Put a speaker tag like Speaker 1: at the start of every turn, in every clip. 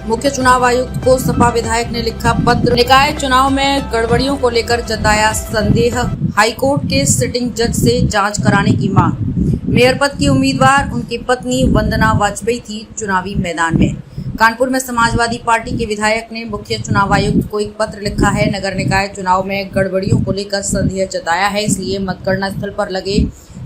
Speaker 1: मुख्य चुनाव आयुक्त को सपा विधायक ने लिखा पत्र। निकाय चुनाव में गड़बड़ियों को लेकर जताया संदेह। हाईकोर्ट के सिटिंग जज से जांच कराने की मांग। मेयर पद की उम्मीदवार उनकी पत्नी वंदना वाजपेयी थी चुनावी मैदान में। कानपुर में समाजवादी पार्टी के विधायक ने मुख्य चुनाव आयुक्त को एक पत्र लिखा है। नगर निकाय चुनाव में गड़बड़ियों को लेकर संदेह जताया है, इसलिए मतगणना स्थल पर लगे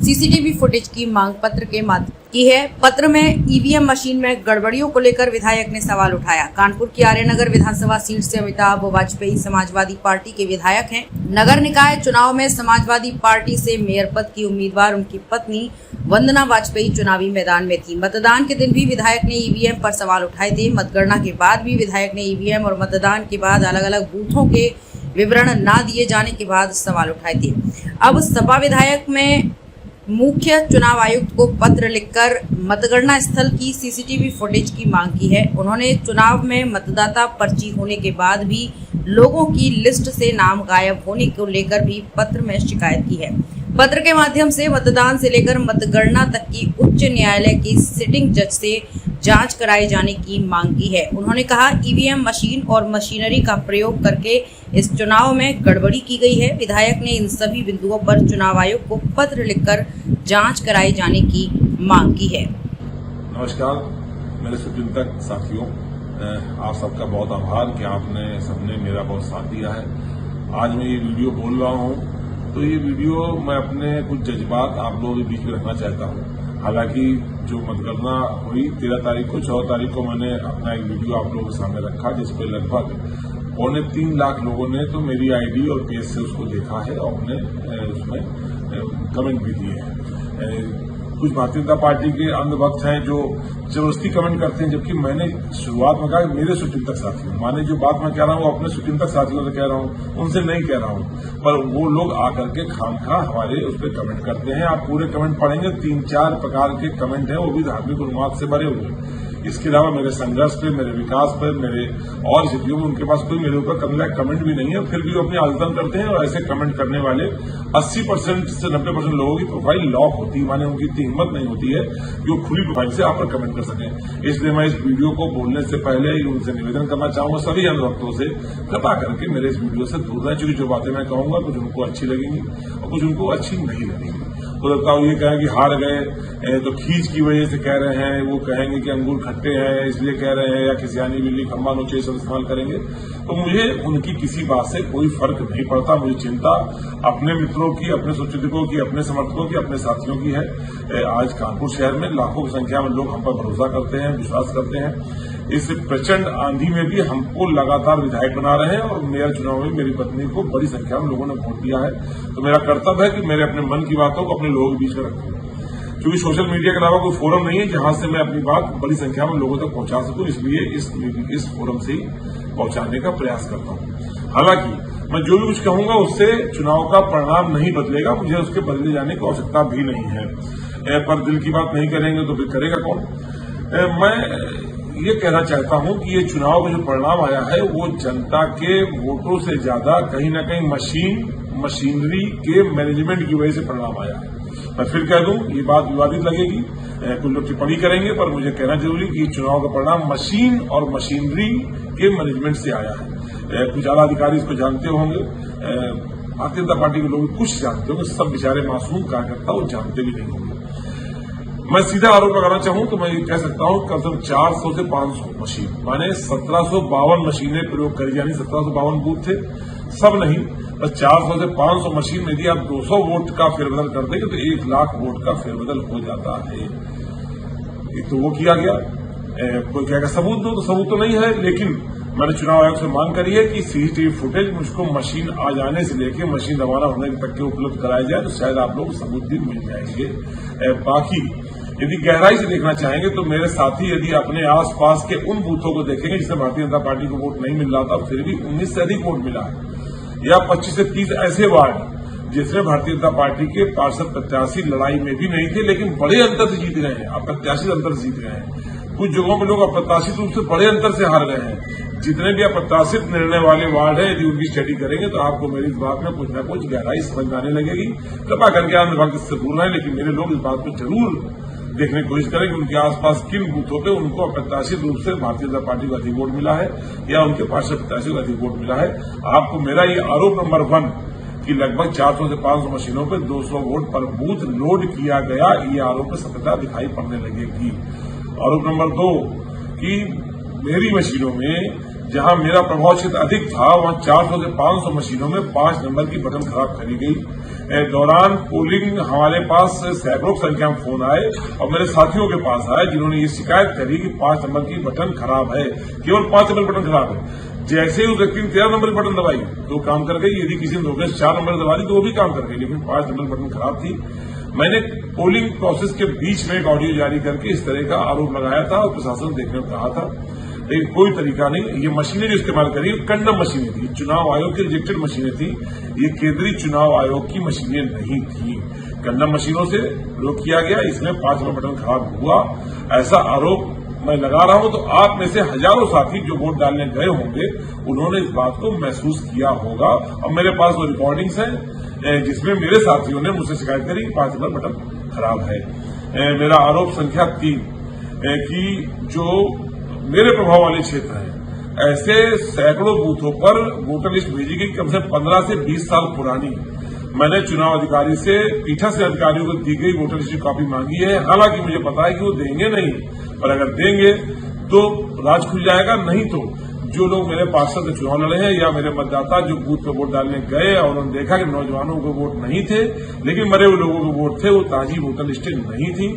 Speaker 1: सीसीटीवी फुटेज की मांग पत्र के माध्यम की है। पत्र में ईवीएम मशीन में गड़बड़ियों को लेकर विधायक ने सवाल उठाया। कानपुर की आर्यनगर विधानसभा सीट से अमिताभ वाजपेयी समाजवादी पार्टी के विधायक हैं। नगर निकाय चुनाव में समाजवादी पार्टी से मेयर पद की उम्मीदवार उनकी पत्नी वंदना वाजपेयी चुनावी मैदान में थी। मतदान के दिन भी विधायक ने ईवीएम पर सवाल उठाए थे। मतगणना के बाद भी विधायक ने ईवीएम और मतदान के बाद अलग अलग बूथों के विवरण न दिए जाने के बाद सवाल उठाए थे। अब सपा विधायक में मुख्य चुनाव आयुक्त को पत्र लिखकर मतगणना स्थल की सीसीटीवी फुटेज की मांग की है। उन्होंने चुनाव में मतदाता पर्ची होने के बाद भी लोगों की लिस्ट से नाम गायब होने को लेकर भी पत्र में शिकायत की है। पत्र के माध्यम से मतदान से लेकर मतगणना तक की उच्च न्यायालय की सिटिंग जज से जांच कराए जाने की मांग की है। उन्होंने कहा ईवीएम मशीन और मशीनरी का प्रयोग करके इस चुनाव में गड़बड़ी की गई है। विधायक ने इन सभी बिंदुओं पर चुनाव आयोग को पत्र लिखकर जांच कराए जाने की मांग की है।
Speaker 2: नमस्कार मेरे शुभचिंतक साथियों, आप सबका बहुत आभार कि आपने सबने मेरा बहुत साथ दिया है। आज मैं ये वीडियो बोल रहा हूँ तो ये वीडियो मैं अपने कुछ जज्बात आप लोगों के बीच में रखना चाहता हूँ। हालांकि जो मतगणना हुई 13 तारीख को, 14 तारीख को मैंने अपना एक वीडियो आप लोगों के सामने रखा जिसपे लगभग 3.25 लाख लोगों ने तो मेरी आईडी और पेज से उसको देखा है और अपने उसमें कमेंट भी दिए हैं। कुछ भारतीय जनता पार्टी के अंधभक्त हैं जो जबरदस्ती कमेंट करते हैं, जबकि मैंने शुरुआत में कहा मेरे शुभचिंतक साथियों, माने जो बात मैं कह रहा हूँ अपने शुभचिंतक साथियों से कह रहा हूँ, उनसे नहीं कह रहा हूँ, पर वो लोग आकर के खामखा हमारे उस पर कमेंट करते हैं। आप पूरे कमेंट पढ़ेंगे 3-4 प्रकार के कमेंट हैं, वो भी धार्मिक उन्माद से भरे हुए हैं। इसके अलावा मेरे संघर्ष पे, मेरे विकास पे, मेरे और स्थितियों में उनके पास कोई मेरे ऊपर कमेंट भी नहीं है, फिर भी वो अपनी आलोचना करते हैं। और ऐसे कमेंट करने वाले 80% से 90% लोगों की प्रोफाइल लॉक होती है, माने उनकी इतनी हिम्मत नहीं होती है कि वो खुली प्रोफाइल से आप पर कमेंट कर सकें। इसलिए मैं इस वीडियो को बोलने से पहले उनसे निवेदन करना चाहूंगा सभी अंधभक्तों से, कृपा करके मेरे इस वीडियो से दूर रहें, क्योंकि जो बातें मैं कहूंगा कुछ उनको अच्छी लगेंगी और कुछ उनको अच्छी नहीं लगेंगी। तो लगता है ये कहें कि हार गए तो खींच की वजह से कह रहे हैं, वो कहेंगे कि अंगूर खट्टे हैं इसलिए कह रहे हैं, या खिसियानी बिल्ली खम्बा नोचे सब इस्तेमाल करेंगे। तो मुझे उनकी किसी बात से कोई फर्क नहीं पड़ता। मुझे चिंता अपने मित्रों की, अपने शुभचिंतकों की, अपने समर्थकों की, अपने साथियों की है। आज कानपुर शहर में लाखों की संख्या में लोग हम पर भरोसा करते हैं, विश्वास करते हैं। इस प्रचंड आंधी में भी हमको लगातार विधायक बना रहे हैं और मेयर चुनाव में मेरी पत्नी को बड़ी संख्या में लोगों ने वोट दिया है। तो मेरा कर्तव्य है कि मेरे अपने मन की बातों को अपने लोगों के बीच में रखूं, क्योंकि सोशल मीडिया के अलावा कोई फोरम नहीं है जहां से मैं अपनी बात बड़ी संख्या में लोगों तक पहुंचा सकूं। इसलिए इस फोरम से ही पहुंचाने का प्रयास करता हूं। हालांकि मैं जो भी कुछ कहूंगा उससे चुनाव का परिणाम नहीं बदलेगा, मुझे उसके बदले जाने की आवश्यकता भी नहीं है। पर दिल की बात नहीं करेंगे तो फिर करेगा कौन। मैं ये कहना चाहता हूं कि ये चुनाव का जो परिणाम आया है वो जनता के वोटों से ज्यादा कहीं न कहीं मशीनरी के मैनेजमेंट की वजह से परिणाम आया है। मैं फिर कह दूं, ये बात विवादित लगेगी, कुछ लोग टिप्पणी करेंगे, पर मुझे कहना जरूरी कि चुनाव का परिणाम मशीन और मशीनरी के मैनेजमेंट से आया है। कुछ आला अधिकारी इसको जानते होंगे, भारतीय जनता पार्टी के लोग कुछ जानते होंगे, सब बेचारे मासूम कार्यकर्ता वो जानते भी नहीं होंगे। मैं सीधा आरोप लगाना चाहूं तो मैं ये कह सकता हूं कम से कम 400 से 500 मशीन, माने 1752 मशीनें प्रयोग करी जानी। 1752 बूथ थे, सब नहीं, बस 400 से 500 मशीन में यदि आप 200 वोट का फेरबदल कर देंगे तो 1 लाख वोट का फेरबदल हो जाता है। एक तो वो किया गया। कोई कहेगा सबूत दो, तो सबूत तो नहीं है, लेकिन मैंने चुनाव आयोग से मांग करी है कि सीसीटीवी फुटेज मुझको मशीन आ जाने से लेकर मशीन रवाना होने तक के उपलब्ध कराया जाए, तो शायद आप लोग सबूत भी मिल जाएंगे। बाकी यदि गहराई से देखना चाहेंगे तो मेरे साथी यदि अपने आसपास के उन बूथों को देखेंगे जिससे भारतीय जनता पार्टी को वोट नहीं मिल रहा था, फिर भी 19 से अधिक वोट मिला है, या 25 से 30 ऐसे वार्ड जिसमें भारतीय जनता पार्टी के पार्षद प्रत्याशी लड़ाई में भी नहीं थे लेकिन बड़े अंतर से जीत गए हैं, अप्रत्याशित अंतर से जीत गए हैं। कुछ जगहों में लोग अप्रत्याशित रूप से बड़े अंतर से हार गए हैं। जितने भी अप्रत्याशित निर्णय वाले वार्ड है, यदि उनकी स्टडी करेंगे तो आपको मेरी इस बात में कुछ न कुछ गहराई समझ में आने लगेगी। कृपा करके अंधभक्त से दूर रहें, लेकिन मेरे लोग इस बात को जरूर देखने की कोशिश करें कि उनके आसपास किन बूथों पे उनको अप्रत्याशित रूप से भारतीय जनता पार्टी को अधिक वोट मिला है या उनके पार्षद प्रत्याशी को अधिक वोट मिला है। आपको मेरा ये आरोप नंबर 1 कि लगभग 400 से 500 मशीनों पे 200 वोट पर बूथ लोड किया गया, ये आरोप में सत्यता दिखाई पड़ने लगेगी। आरोप नंबर 2 कि मेरी मशीनों में जहां मेरा प्रभाव क्षेत्र अधिक था वहां 400 से 500 मशीनों में 5 नंबर की बटन खराब करी गई। दौरान पोलिंग हमारे पास सैकड़ों संख्या में फोन आए और मेरे साथियों के पास आए जिन्होंने ये शिकायत करी कि 5 नंबर की बटन खराब है, केवल 5 नंबर बटन खराब है। जैसे ही उस व्यक्ति ने 13 नंबर की बटन दबाई तो काम कर गई, यदि किसी ने धोखे से 4 नंबर दबा दी तो वो भी काम कर गई, लेकिन 5 नंबर बटन खराब थी। मैंने पोलिंग प्रोसेस के बीच में एक ऑडियो जारी करके इस तरह का आरोप लगाया था और प्रशासन देखने को कहा था, लेकिन कोई तरीका नहीं। ये मशीनें जो इस्तेमाल करी कंडम मशीनें थी, चुनाव आयोग की रिजेक्टेड मशीनें थी, ये केंद्रीय चुनाव आयोग की मशीनें नहीं थी। कंडम मशीनों से प्रयोग किया गया, इसमें 5 नंबर बटन खराब हुआ, ऐसा आरोप मैं लगा रहा हूं। तो आप में से हजारों साथी जो वोट डालने गए होंगे उन्होंने इस बात को महसूस किया होगा और मेरे पास वो रिकॉर्डिंग्स हैं जिसमें मेरे साथियों ने मुझसे शिकायत करी कि 5 नंबर बटन खराब है। मेरा आरोप संख्या 3 कि जो मेरे प्रभाव वाले क्षेत्र हैं ऐसे सैकड़ों बूथों पर वोटर लिस्ट भेजी गई, कम से कम 15 से 20 साल पुरानी। मैंने चुनाव अधिकारी से पीठासीन अधिकारियों को दी गई वोटर लिस्ट की कॉपी मांगी है, हालांकि मुझे पता है कि वो देंगे नहीं, पर अगर देंगे तो राज खुल जाएगा। नहीं तो जो लोग मेरे पार्षद में चुनाव लड़े हैं या मेरे मतदाता जो बूथ पे वोट डालने गए और उन्होंने देखा कि नौजवानों को वोट नहीं थे लेकिन मरे हुए लोगों को वोट थे, वो ताजी वोटर लिस्टें नहीं थी,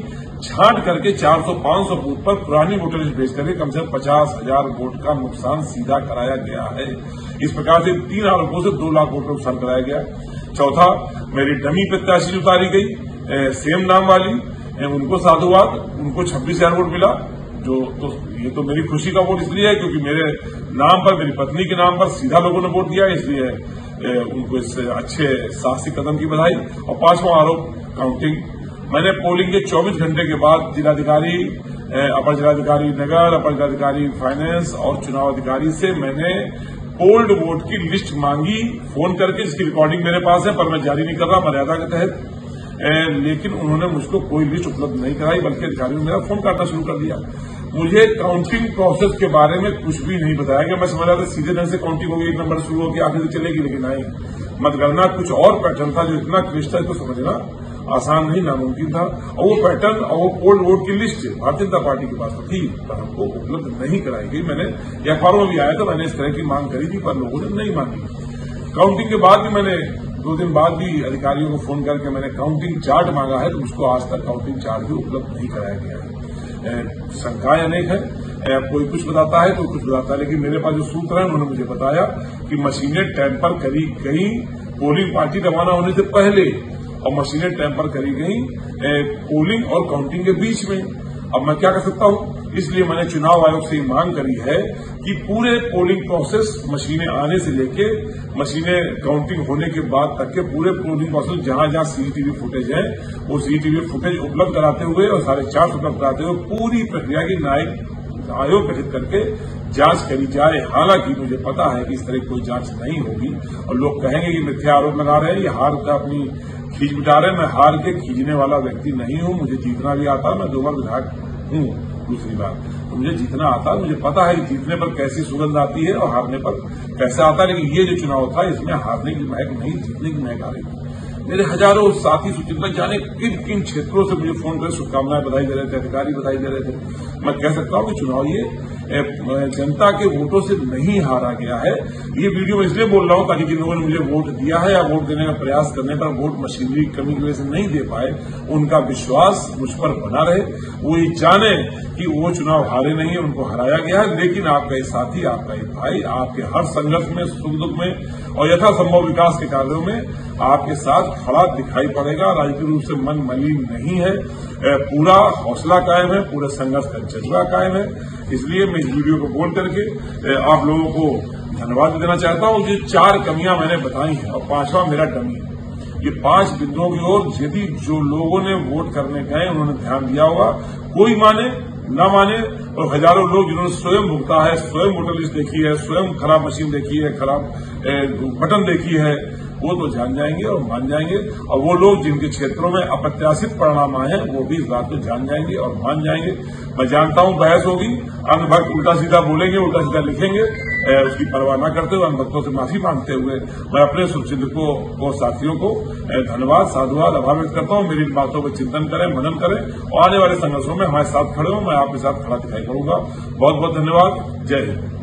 Speaker 2: छांट करके 400-500 बूथ पर पुरानी वोटर लिस्ट भेज करके कम से कम 50,000 वोट का नुकसान सीधा कराया गया है। इस प्रकार से 3 आरोपों से 2 लाख वोट का नुकसान कराया गया। चौथा, मेरी डमी प्रत्याशी उतारी गई सेम नाम वाली, उनको साधुवाद, उनको 26,000 वोट मिला। ये तो मेरी खुशी का वोट इसलिए है क्योंकि मेरे नाम पर, मेरी पत्नी के नाम पर सीधा लोगों ने वोट दिया, इसलिए उनको इस अच्छे साहसिक कदम की बधाई। और 5वां आरोप काउंटिंग। मैंने पोलिंग के 24 घंटे के बाद जिलाधिकारी, अपर जिलाधिकारी नगर, अपर जिलाधिकारी फाइनेंस और चुनाव अधिकारी से मैंने पोल्ड वोट की लिस्ट मांगी फोन करके, जिसकी रिकॉर्डिंग मेरे पास है, पर मैं जारी नहीं कर रहा मर्यादा के तहत। लेकिन उन्होंने मुझको कोई लिस्ट उपलब्ध नहीं कराई, बल्कि अधिकारियों ने मेरा फोन काटना शुरू कर दिया। मुझे काउंटिंग प्रोसेस के बारे में कुछ भी नहीं बताया गया। मैं समझ रहा था सीधे ढंग से काउंटिंग होगी, 1 नंबर शुरू होगी, आगे से चलेगी, लेकिन नहीं, मतगणना कुछ और पैटर्न था जो इतना क्लिष्ट था, इसको समझना आसान नहीं, नामुमकिन था। और वो पैटर्न और वो पोल्ड वोट की लिस्ट भारतीय जनता पार्टी के पास तो थी, पर हमको उपलब्ध नहीं कराई गई। मैंने अखबारों में भी आया था, मैंने इस तरह की मांग करी थी, पर लोगों ने नहीं मांगी। काउंटिंग के बाद भी मैंने 2 दिन बाद भी अधिकारियों को फोन करके मैंने काउंटिंग चार्ट मांगा है, तो मुझको आज तक काउंटिंग चार्ट भी उपलब्ध नहीं कराया गया है। शंकाएं अनेक है, कोई कुछ बताता है तो कुछ बताता है, लेकिन मेरे पास जो सूत्र है उन्होंने मुझे बताया कि मशीनें टैंपर करी गई पोलिंग पार्टी रवाना होने से पहले और मशीनें टैंपर करी गई पोलिंग और काउंटिंग के बीच में। अब मैं क्या कर सकता हूं, इसलिए मैंने चुनाव आयोग से मांग करी है कि पूरे पोलिंग प्रोसेस, मशीनें आने से लेके मशीनें काउंटिंग होने के बाद तक के पूरे पोलिंग प्रोसेस जहां जहां सीसीटीवी फुटेज है वो सीसीटीवी फुटेज उपलब्ध कराते हुए और 450 उपलब्ध कराते हुए पूरी प्रक्रिया की न्यायिक आयोग गठित करके जांच करी जाए। हालांकि मुझे पता है कि इस तरह कोई जांच नहीं होगी और लोग कहेंगे कि मिथ्या आरोप लगा रहे हैं, ये हार का अपनी खींच बिटा रहे हैं। मैं हार के खींचने वाला व्यक्ति नहीं हूं, मुझे जीतना भी आता है, मैं 2 बार विधायक हूं। दूसरी बात, तो मुझे जीतना आता है, मुझे पता है कि जीतने पर कैसी सुगंध आती है और हारने पर कैसे आता है, लेकिन ये जो चुनाव था इसमें हारने की महक नहीं, जीतने की महक आ रही थी। मेरे हजारों साथी सुचिंतक जाने किन किन क्षेत्रों से मुझे फोन कर शुभकामनाएं बधाई दे रहे थे, अधिकारी बधाई दे रहे थे। मैं कह सकता हूं कि चुनाव ये जनता के वोटों से नहीं हारा गया है। ये वीडियो मैं इसलिए बोल रहा हूं ताकि जिन लोगों ने मुझे वोट दिया है या वोट देने का प्रयास करने पर वोट मशीनरी की कमी की वजह से नहीं दे पाए, उनका विश्वास मुझ पर बना रहे, वो ये जाने कि वो चुनाव हारे नहीं है, उनको हराया गया है। लेकिन आपका एक साथी, आपका एक भाई आपके हर संघर्ष में, सुख दुख में और यथासंभव विकास के कार्यों में आपके साथ खड़ा दिखाई पड़ेगा। राजनीतिक रूप से मन मलिन नहीं है, पूरा हौसला कायम है, पूरे संघर्ष का जज्बा कायम है। इसलिए मैं इस वीडियो को बोल करके आप लोगों को धन्यवाद देना चाहता हूं। ये 4 कमियां मैंने बताई हैं और 5वां मेरा डमी है। ये 5 बिंदुओं की ओर यदि जो लोगों ने वोट करने गए उन्होंने ध्यान दिया होगा, कोई माने न माने, और हजारों लोग जिन्होंने स्वयं भुगता है, स्वयं वोटर लिस्ट देखी है, स्वयं खराब मशीन देखी है, खराब बटन देखी है, वो तो जान जाएंगे और मान जाएंगे, और वो लोग जिनके क्षेत्रों में अप्रत्याशित परिणाम आए हैं वो भी इस बात को जान जाएंगे और मान जाएंगे। मैं जानता हूं बहस होगी, अंग भक्त उल्टा सीधा बोलेंगे, उल्टा सीधा लिखेंगे, उसकी परवाह न करते हुए अंग भक्तों से माफी मांगते हुए मैं अपने शुभचिंतकों को, साथियों को धन्यवाद, साधुवाद, आभार व्यक्त करता हूं। मेरी इन बातों पर चिंतन करें, मनन करें और आने वाले संघर्षों में हमारे साथ खड़े हो। मैं आपके साथ खड़ा दिखाई पड़ूंगा। बहुत बहुत धन्यवाद। जय हिंद।